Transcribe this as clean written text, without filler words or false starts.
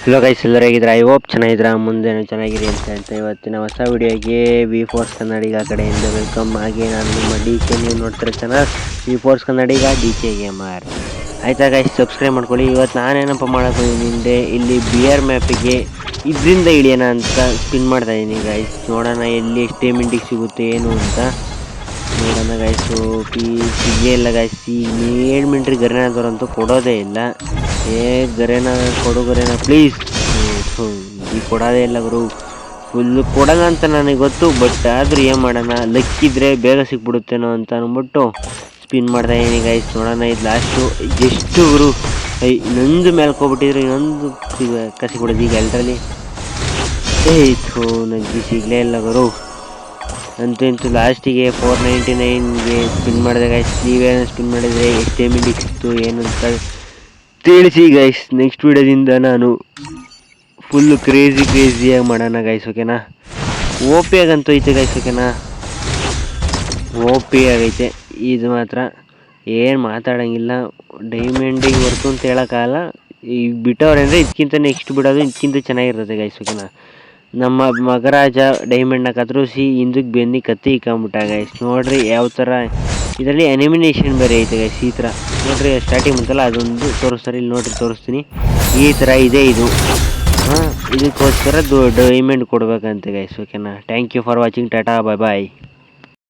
Hello guys, ಎಲ್ಲರೂ ಹೇಗಿದ್ರೆ I hope ಚೆನ್ನಾಗಿದ್ರೆ ಮುಂದೆನೂ ಚೆನ್ನಾಗಿರಿ ಅಂತ ಇವತ್ತಿನ ಹೊಸ ವಿಡಿಯೋಗೆ ವಿ ಫೋರ್ಸ್ ಕನ್ನಡಿಗ ಕಡೆಯಿಂದ ವೆಲ್ಕಮ್. ಹಾಗೆ ನಾನು ನಿಮ್ಮ ಡಿ ಕೆ, ನೀವು ನೋಡ್ತಾರೆ ಚಾನಲ್ ವಿ ಫೋರ್ಸ್ ಕನ್ನಡಿಗ ಡಿ ಕೆ ಗೇಮರ್. ಆಯ್ತಾ ಗೈಸ್, ಸಬ್ಸ್ಕ್ರೈಬ್ ಮಾಡ್ಕೊಳ್ಳಿ. ಇವತ್ತು ನಾನೇನಪ್ಪ ಮಾಡೋಕೆ ಹಿಂದೆ ಇಲ್ಲಿ ಬಿಯರ್ ಮ್ಯಾಪಿಗೆ ಇದರಿಂದ ಇಳಿಯೋಣ ಅಂತ ಸ್ಪಿನ್ ಮಾಡ್ತಾಯಿದ್ದೀನಿ ಗೈಸ್. ನೋಡೋಣ ಎಲ್ಲಿ ಎಷ್ಟು ಪೇಮೆಂಟಿಗೆ ಸಿಗುತ್ತೆ ಏನು ಅಂತ ನೋಡೋಣ ಗೈಸು. ಸಿಗಲೇ ಇಲ್ಲ ಗೈಸ್. ಈ 7 ಮಿನಿಟ್ರಿಗೆ ಗರಿನಾದವ್ರಂತೂ ಕೊಡೋದೇ ಇಲ್ಲ. ಗರೇನ ಕೊಡು ಗರೇನ ಪ್ಲೀಸ್. ಈ ಕೊಡೋದೇ ಇಲ್ಲ ಗುರು. ಫುಲ್ಲು ಕೊಡೋಲ್ಲ ಅಂತ ನನಗೆ ಗೊತ್ತು, ಬಟ್ ಆದರೂ ಏನು ಮಾಡೋಣ, ಲಕ್ಕಿದ್ರೆ ಬೇಗ ಸಿಕ್ಬಿಡುತ್ತೇನೋ ಅಂತ ಅಂದ್ಬಿಟ್ಟು ಸ್ಪಿನ್ ಮಾಡ್ತಾಯಿದ್ದೀನಿ ಗೈಸ್. ನೋಡೋಣ ಇದು ಲಾಸ್ಟು ಎಷ್ಟು ಗುರು. ಇನ್ನೊಂದು ಮೇಲ್ಕೊಬಿಟ್ಟಿದ್ರೆ ಇನ್ನೊಂದು ಸಿಕ್ಬಿಡೋದು ಈಗ ಎಲ್ಲರಲ್ಲಿ. ನನಗೆ ಸಿಗಲೇ ಇಲ್ಲ ಗುರು. ಅಂತೂ ಲಾಸ್ಟಿಗೆ 499ಗೆ ಸ್ಪಿನ್ ಮಾಡಿದೆ ಗೈಸ್. ನೀವೇನೋ ಸ್ಪಿನ್ ಮಾಡಿದರೆ ಎಷ್ಟು ಪೇಮೆಂಟಿಗೆ ಸಿಕ್ತು ಏನು ಅಂತ ತಿಳಿಸಿ ಗೈಸ್. ನೆಕ್ಸ್ಟ್ ವಿಡಿಯೋದಿಂದ ನಾನು ಫುಲ್ಲು ಕ್ರೇಜಿಯಾಗಿ ಮಾಡೋಣ ಗೈಸ್, ಓಕೆನಾ. ಓ ಪಿ ಆಗಂತೂ ಐತೆ ಗೈಸ್, ಓಕೆನಾ. ಓ ಪಿ ಆಗೈತೆ ಇದು ಮಾತ್ರ, ಏನು ಮಾತಾಡೋಂಗಿಲ್ಲ. ಡೈಮಂಡಿಗೆ ಹೊರ್ತು ಅಂತ ಹೇಳೋಕ್ಕಾಗಲ್ಲ. ಈಗ ಬಿಟ್ಟವ್ರೆ ಅಂದರೆ ಇದಕ್ಕಿಂತ ನೆಕ್ಸ್ಟ್ ಬಿಡೋದು ಇದಕ್ಕಿಂತ ಚೆನ್ನಾಗಿರ್ತದೆ ಗೈಸ್, ಓಕೆನಾ. ನಮ್ಮ ಮಗರಾಜ ಡೈಮಂಡ್ನ ಕತ್ತರಿಸಿ ಹಿಂದಕ್ಕೆ ಬೆನ್ನಿ ಕತ್ತಿ ಇಕ್ಕೊಂಬಿಟ್ಟ ಗೈಸ್. ನೋಡ್ರಿ ಯಾವ ಥರ ಇದರಲ್ಲಿ ಅನಿಮಿನೇಷನ್ ಬೇರೆ ಐತೆ ಗೈಸ್. ಈ ಥರ ನೋಡ್ರಿ, ಸ್ಟಾರ್ಟಿಂಗ್ ಬಂತಲ್ಲ ಅದೊಂದು ತೋರಿಸ್ತಾರೆ. ಇಲ್ಲಿ ನೋಡ್ರಿ ತೋರಿಸ್ತೀನಿ. ಈ ಥರ ಇದೆ ಇದು. ಇದಕ್ಕೋಸ್ಕರ ಡೈಮಂಡ್ ಕೊಡ್ಬೇಕಂತೆ ಗೈಸ್, ಓಕೆನಾ. Thank you for watching. Tata, bye bye.